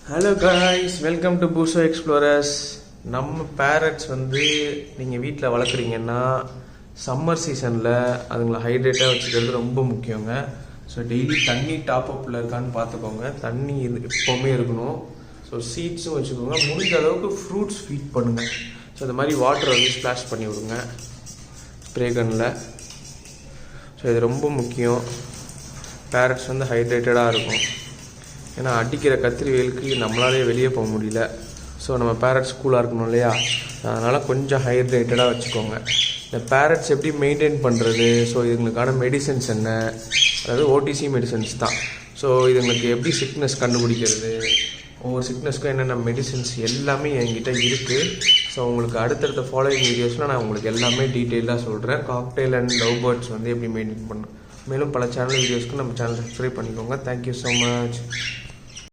Hello guys, welcome to பூசோ explorers. நம்ம parrots நீங்கள் வீட்டில் வளர்க்குறீங்கன்னா சம்மர் சீசனில் அதுங்களை ஹைட்ரேட்டாக வச்சுக்கிறது ரொம்ப முக்கியங்க. ஸோ டெய்லி தண்ணி டாப்அப்பில் இருக்கான்னு பார்த்துக்கோங்க. தண்ணி எப்போவுமே இருக்கணும். ஸோ சீட்ஸும் வச்சுக்கோங்க. முடிஞ்ச அளவுக்கு ஃப்ரூட்ஸ் ஃபீட் பண்ணுங்கள். ஸோ இந்த மாதிரி வாட்டரை ஸ்ப்ளாஷ் பண்ணி விடுங்க ஸ்ப்ரே கன்னில். ஸோ இது ரொம்ப முக்கியம். பேரட்ஸ் ஹைட்ரேட்டடாக இருக்கும். ஏன்னா அடிக்கிற கத்திரி வெயிலுக்கு நம்மளாலே வெளியே போக முடியல. ஸோ நம்ம பேரட்ஸ் கூலாக இருக்கணும் இல்லையா? அதனால் கொஞ்சம் ஹைட்ரேட்டடாக வச்சுக்கோங்க. இந்த பேரட்ஸ் எப்படி மெயின்டைன் பண்ணுறது, ஸோ இதுங்களுக்கான மெடிசன்ஸ் என்ன, அதாவது ஓடிசி மெடிசன்ஸ் தான். ஸோ இதுங்களுக்கு எப்படி சிக்னஸ் கண்டுபிடிக்கிறது, ஒவ்வொரு சிக்னஸ்க்கும் என்னென்ன மெடிசன்ஸ் எல்லாமே என்கிட்ட இருக்குது. ஸோ உங்களுக்கு அடுத்தடுத்த ஃபாலோயிங் வீடியோஸில் நான் உங்களுக்கு எல்லாமே டீட்டெயிலாக சொல்கிறேன். காக்டெயில் அண்ட் லவ் பேர்ட்ஸ் எப்படி மெயின்டைன் பண்ணணும். மேலும் பல சேனல் வீடியோஸ்க்கு நம்ம சேனல் சப்ஸ்கிரைப் பண்ணிக்கோங்க. Thank you so much.